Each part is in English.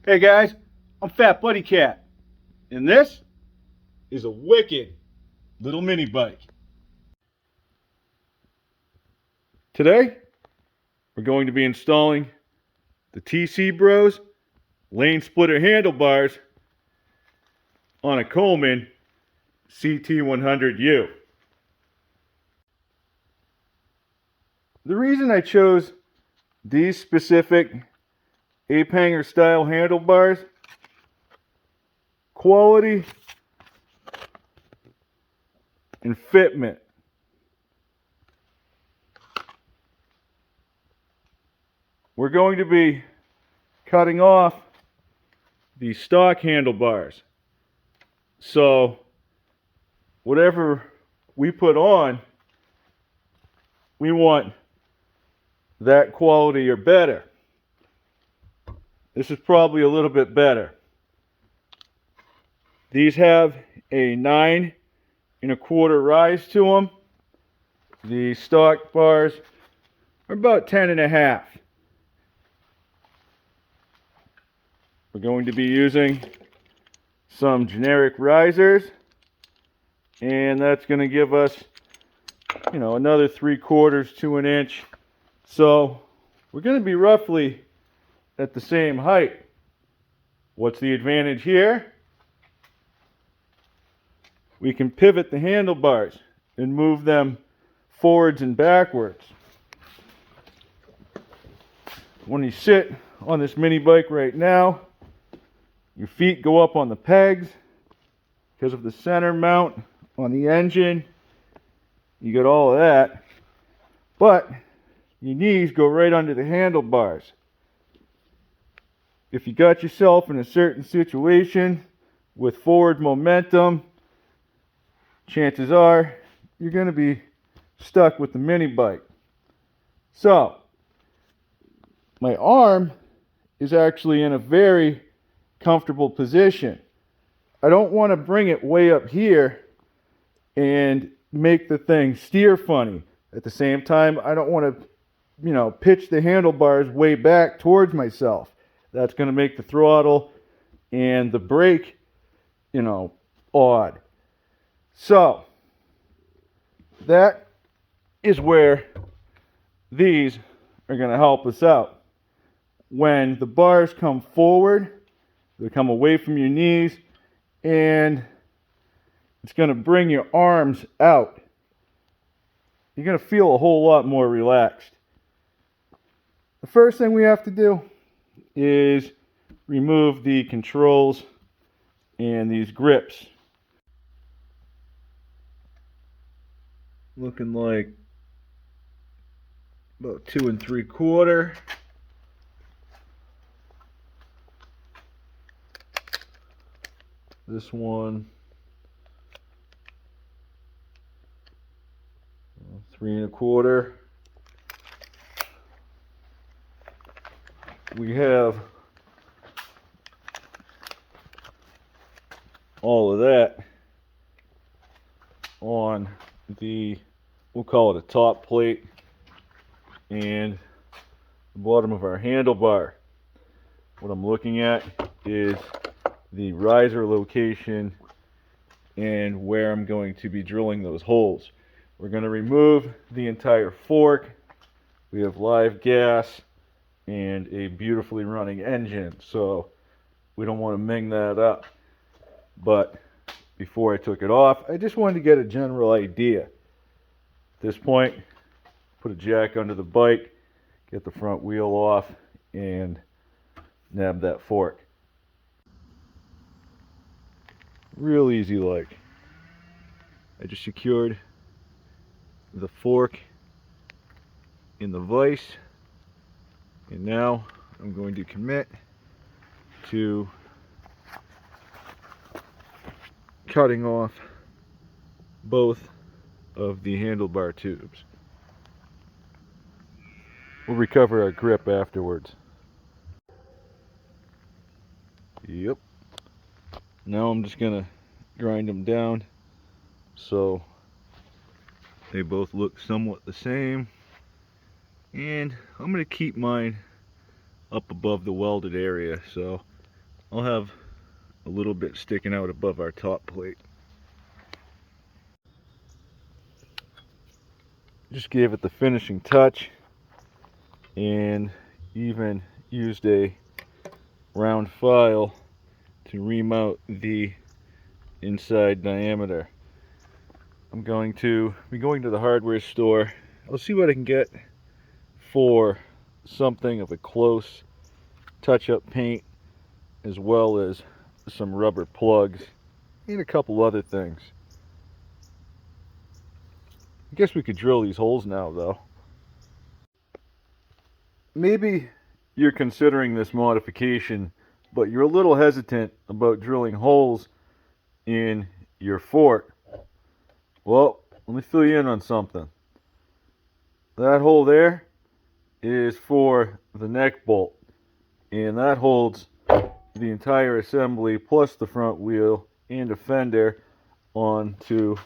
Hey guys, I'm FatBuddyCat, and this is a wicked little mini bike. Today, we're going to be installing the TC Bros lane splitter handlebars on a Coleman CT100U. The reason I chose these specific ape hanger style handlebars, quality and fitment. We're going to be cutting off the stock handlebars. So whatever we put on, we want that quality or better. This is probably a little bit better. These have a 9 1/4 rise to them. The stock bars are about 10 1/2. We're going to be using some generic risers, and that's going to give us, another 3/4 to an inch. So we're going to be roughly at the same height. What's the advantage here? We can pivot the handlebars and move them forwards and backwards. When you sit on this mini bike right now, your feet go up on the pegs because of the center mount on the engine. You get all of that, but your knees go right under the handlebars. If you got yourself in a certain situation with forward momentum, chances are you're going to be stuck with the mini bike. So, my arm is actually in a very comfortable position. I don't want to bring it way up here and make the thing steer funny. At the same time, I don't want to, pitch the handlebars way back towards myself. That's going to make the throttle and the brake, odd. So, that is where these are going to help us out. When the bars come forward, they come away from your knees, and it's going to bring your arms out. You're going to feel a whole lot more relaxed. The first thing we have to do is remove the controls and these grips. Looking like about 2 3/4. This one 3 1/4. We have all of that on the, we'll call it a top plate, and the bottom of our handlebar. What I'm looking at is the riser location and where I'm going to be drilling those holes. We're going to remove the entire fork. We have live gas and a beautifully running engine, so we don't want to ming that up. But before I took it off, I just wanted to get a general idea. At this point, put a jack under the bike, get the front wheel off, and nab that fork. Real easy like. I just secured the fork in the vise, and now I'm going to commit to cutting off both of the handlebar tubes. We'll recover our grip afterwards. Yep. Now I'm just gonna grind them down so they both look somewhat the same, and I'm gonna keep mine up above the welded area, so I'll have a little bit sticking out above our top plate. Just gave it the finishing touch and even used a round file to remount the inside diameter. I'm going to be going to the hardware store. I'll see what I can get for something of a close touch-up paint, as well as some rubber plugs and a couple other things. I guess we could drill these holes now, though. Maybe you're considering this modification, but you're a little hesitant about drilling holes in your fork. Well, let me fill you in on something. That hole there is for the neck bolt, and that holds the entire assembly plus the front wheel and a fender onto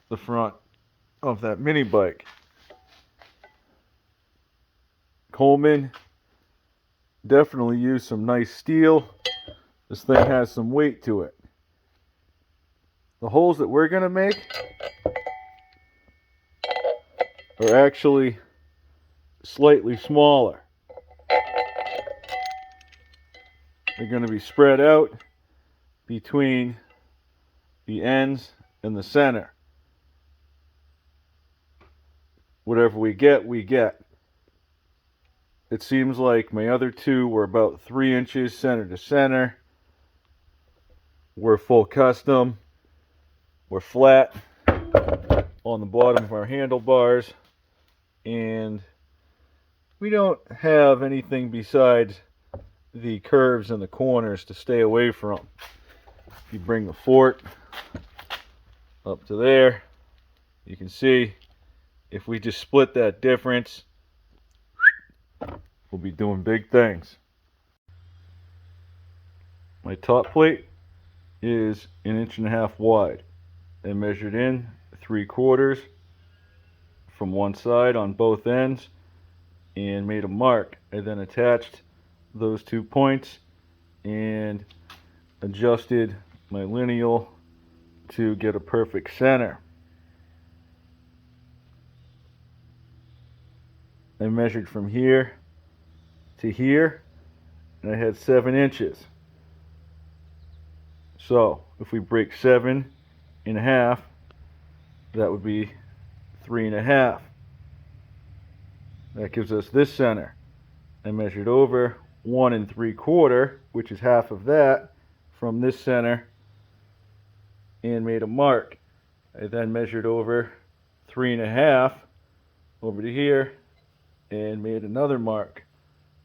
the front of that mini bike. Coleman definitely used some nice steel. This thing has some weight to it. The holes that we're going to make are actually slightly smaller. They're going to be spread out between the ends and the center. Whatever we get, we get. It seems like my other two were about 3 inches center to center. We're full custom. We're flat on the bottom of our handlebars. And we don't have anything besides the curves and the corners to stay away from. If you bring the fork up to there, you can see if we just split that difference, we'll be doing big things. My top plate is 1.5 inches wide. I measured in 3/4 from one side on both ends and made a mark. I then attached those 2 points and adjusted my lineal to get a perfect center. I measured from here to here, and I had 7 inches. So if we break 7 in half, that would be 3.5. That gives us this center. I measured over 1 3/4, which is half of that, from this center, and made a mark. I then measured over 3.5 over to here and made another mark,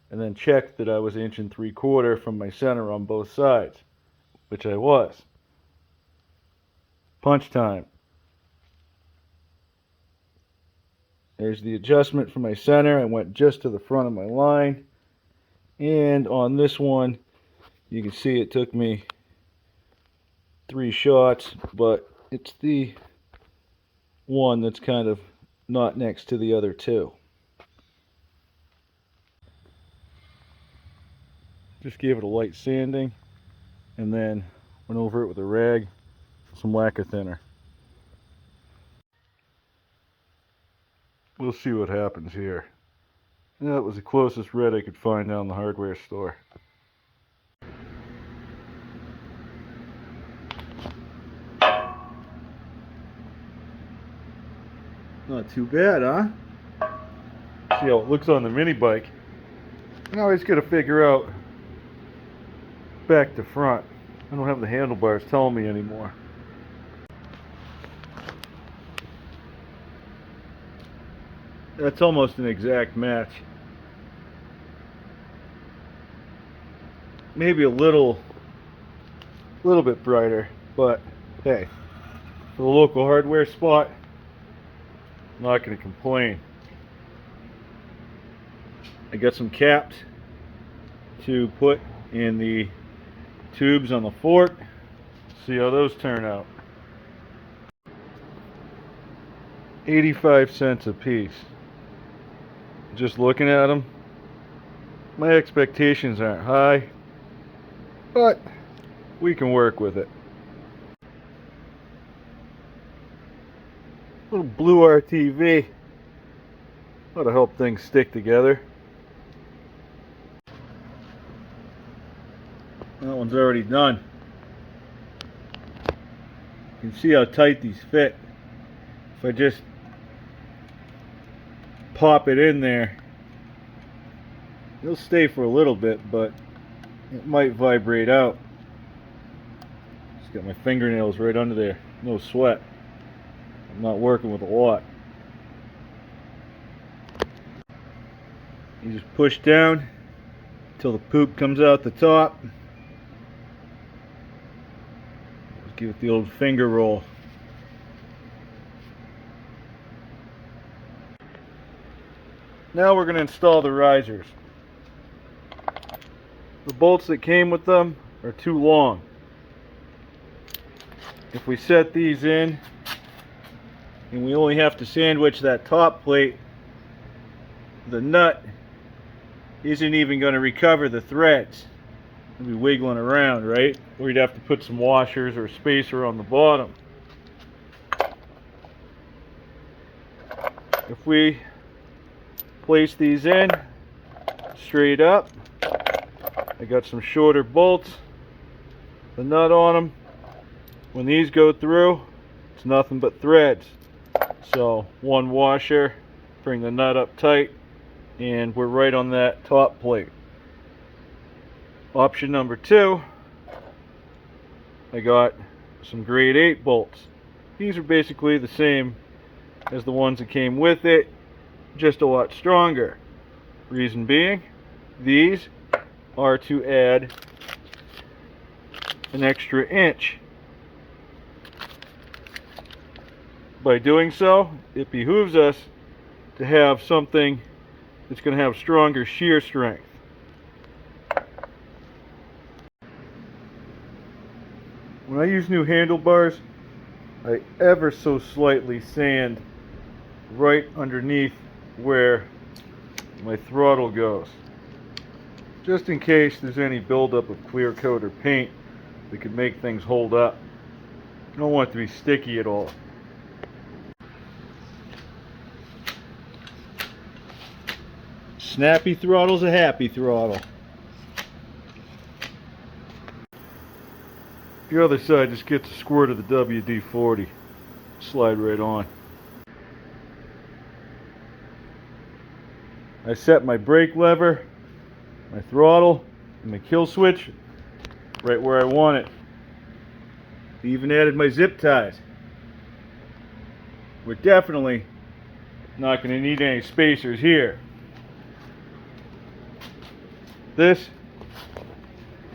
and then checked that I was 1 3/4 from my center on both sides, which I was. Punch time. There's the adjustment for my center. I went just to the front of my line, and on this one you can see it took me 3 shots, but it's the one that's kind of not next to the other two. Just gave it a light sanding and then went over it with a rag, some lacquer thinner. We'll see what happens here. That was the closest red I could find down the hardware store. Not too bad, huh? See how it looks on the mini bike. Now I just gotta figure out back to front. I don't have the handlebars telling me anymore. That's almost an exact match. Maybe a little bit brighter, but hey, for the local hardware spot, I'm not going to complain. I got some caps to put in the tubes on the fork. See how those turn out. 85 cents a piece. Just looking at them, my expectations aren't high. but we can work with it. Little blue RTV. Ought to help things stick together. That one's already done. You can see how tight these fit. If I just pop it in there, it'll stay for a little bit, but it might vibrate out. Just got my fingernails right under there. No sweat. I'm not working with a lot. You just push down until the poop comes out the top. Just give it the old finger roll. Now we're going to install the risers. The bolts that came with them are too long. If we set these in and we only have to sandwich that top plate, the nut isn't even going to recover the threads. It'll be wiggling around, right? Or you'd have to put some washers or spacer on the bottom. If we place these in straight up, I got some shorter bolts, the nut on them. When these go through, it's nothing but threads. So one washer, bring the nut up tight, and we're right on that top plate. Option number 2, I got some grade 8 bolts. These are basically the same as the ones that came with it, just a lot stronger. Reason being, these are to add an extra inch. By doing so, it behooves us to have something that's going to have stronger shear strength. When I use new handlebars, I ever so slightly sand right underneath where my throttle goes, just in case there's any buildup of clear coat or paint that could make things hold up. I don't want it to be sticky at all. Snappy throttle's a happy throttle. The other side just gets a squirt of the WD-40. Slide right on. I set my brake lever, my throttle, and my kill switch right where I want it. Even added my zip ties. We're definitely not going to need any spacers here. This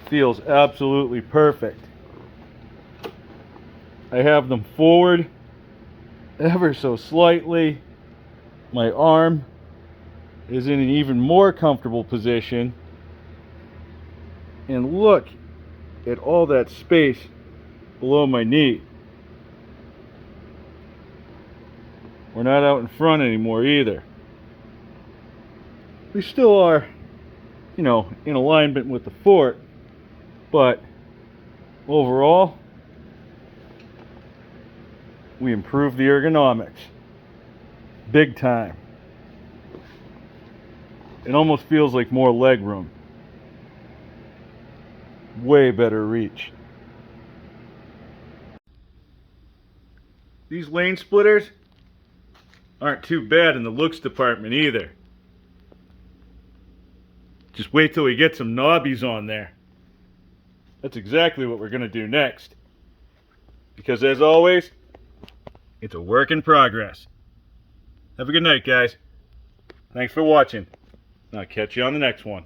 feels absolutely perfect. I have them forward ever so slightly. My arm is in an even more comfortable position. And look at all that space below my knee. We're not out in front anymore either. We still are, you know, in alignment with the fort, but overall, we improved the ergonomics. Big time. It almost feels like more leg room. Way better reach. These lane splitters aren't too bad in the looks department either. Just wait till we get some knobbies on there. That's exactly what we're going to do next. Because as always, it's a work in progress. Have a good night, guys. Thanks for watching. I'll catch you on the next one.